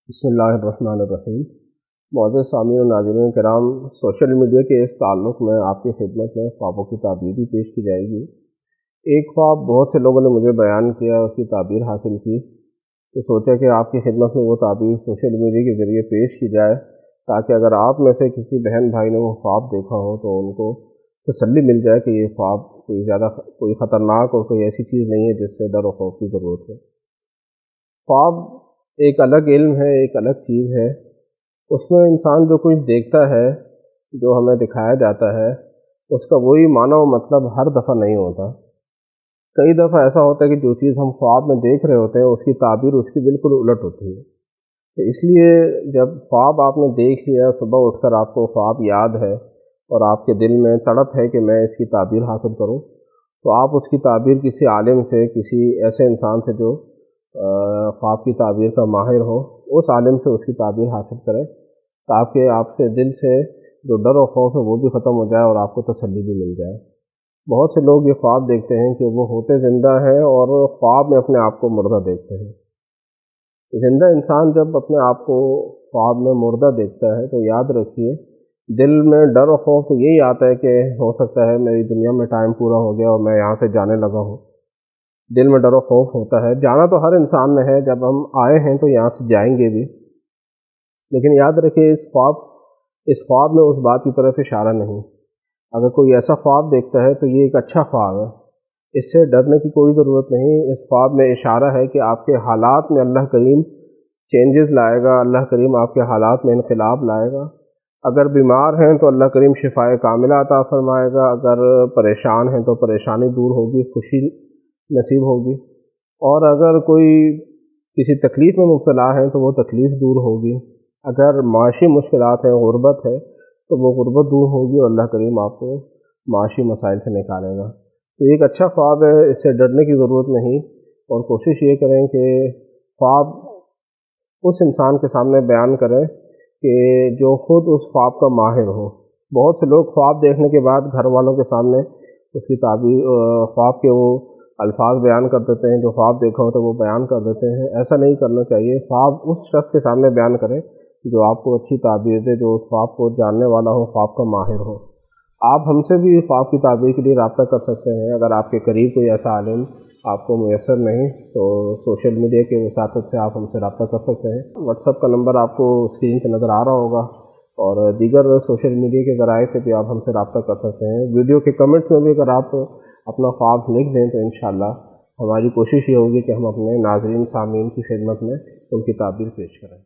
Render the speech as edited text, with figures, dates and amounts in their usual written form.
بسم اللہ الرحمن الرحیم۔ معزز سامعین و ناظرین کرام، سوشل میڈیا کے اس تعلق میں آپ کی خدمت میں خوابوں کی تعبیر بھی پیش کی جائے گی۔ ایک خواب بہت سے لوگوں نے مجھے بیان کیا، اس کی تعبیر حاصل کی تو سوچا کہ آپ کی خدمت میں وہ تعبیر سوشل میڈیا کے ذریعے پیش کی جائے، تاکہ اگر آپ میں سے کسی بہن بھائی نے وہ خواب دیکھا ہو تو ان کو تسلی مل جائے کہ یہ خواب کوئی خطرناک اور کوئی ایسی چیز نہیں ہے جس سے ڈر و خوف کی ضرورت ہے۔ خواب ایک الگ علم ہے، ایک الگ چیز ہے۔ اس میں انسان جو کچھ دیکھتا ہے، جو ہمیں دکھایا جاتا ہے، اس کا وہی معنی و مطلب ہر دفعہ نہیں ہوتا۔ کئی دفعہ ایسا ہوتا ہے کہ جو چیز ہم خواب میں دیکھ رہے ہوتے ہیں اس کی تعبیر اس کی بالکل الٹ ہوتی ہے۔ تو اس لیے جب خواب آپ نے دیکھ لیا، صبح اٹھ کر آپ کو خواب یاد ہے اور آپ کے دل میں تڑپ ہے کہ میں اس کی تعبیر حاصل کروں، تو آپ اس کی تعبیر کسی عالم سے، کسی ایسے انسان سے جو خواب کی تعبیر کا ماہر ہو، اس عالم سے اس کی تعبیر حاصل کریں، تاکہ آپ سے دل سے جو ڈر و خوف ہے وہ بھی ختم ہو جائے اور آپ کو تسلی بھی مل جائے۔ بہت سے لوگ یہ خواب دیکھتے ہیں کہ وہ ہوتے زندہ ہیں اور خواب میں اپنے آپ کو مردہ دیکھتے ہیں۔ زندہ انسان جب اپنے آپ کو خواب میں مردہ دیکھتا ہے تو یاد رکھیے، دل میں ڈر و خوف تو یہی آتا ہے کہ ہو سکتا ہے میری دنیا میں ٹائم پورا ہو گیا اور میں یہاں سے جانے لگا ہوں۔ دل میں ڈر و خوف ہوتا ہے، جانا تو ہر انسان میں ہے، جب ہم آئے ہیں تو یہاں سے جائیں گے بھی، لیکن یاد رکھیے اس خواب میں اس بات کی طرف اشارہ نہیں۔ اگر کوئی ایسا خواب دیکھتا ہے تو یہ ایک اچھا خواب ہے، اس سے ڈرنے کی کوئی ضرورت نہیں۔ اس خواب میں اشارہ ہے کہ آپ کے حالات میں اللہ کریم چینجز لائے گا، اللہ کریم آپ کے حالات میں انقلاب لائے گا۔ اگر بیمار ہیں تو اللہ کریم شفائے کاملہ عطا فرمائے گا، اگر پریشان ہیں تو پریشانی دور ہوگی، خوشی نصیب ہوگی، اور اگر کوئی کسی تکلیف میں مبتلا ہے تو وہ تکلیف دور ہوگی، اگر معاشی مشکلات ہیں، غربت ہے تو وہ غربت دور ہوگی اور اللہ کریم آپ کو معاشی مسائل سے نکالے گا۔ تو ایک اچھا خواب ہے، اس سے ڈرنے کی ضرورت نہیں، اور کوشش یہ کریں کہ خواب اس انسان کے سامنے بیان کریں کہ جو خود اس خواب کا ماہر ہو۔ بہت سے لوگ خواب دیکھنے کے بعد گھر والوں کے سامنے اس کی تعبیر، خواب کے وہ الفاظ بیان کر دیتے ہیں، جو خواب دیکھا ہو تو وہ بیان کر دیتے ہیں۔ ایسا نہیں کرنا چاہیے۔ خواب اس شخص کے سامنے بیان کریں جو آپ کو اچھی تعبیر دے، جو اس خواب کو جاننے والا ہو، خواب کا ماہر ہو۔ آپ ہم سے بھی خواب کی تعبیر کے لیے رابطہ کر سکتے ہیں۔ اگر آپ کے قریب کوئی ایسا عالم آپ کو میسر نہیں تو سوشل میڈیا کے وساطت سے آپ ہم سے رابطہ کر سکتے ہیں۔ واٹس ایپ کا نمبر آپ کو اسکرین پہ نظر آ رہا ہوگا، اور دیگر سوشل میڈیا کے ذرائع سے بھی آپ ہم سے رابطہ کر سکتے ہیں۔ ویڈیو کے کمنٹس میں بھی اگر آپ اپنا خواب لکھ دیں تو انشاءاللہ ہماری کوشش یہ ہوگی کہ ہم اپنے ناظرین سامعین کی خدمت میں ان کی تعبیر پیش کریں۔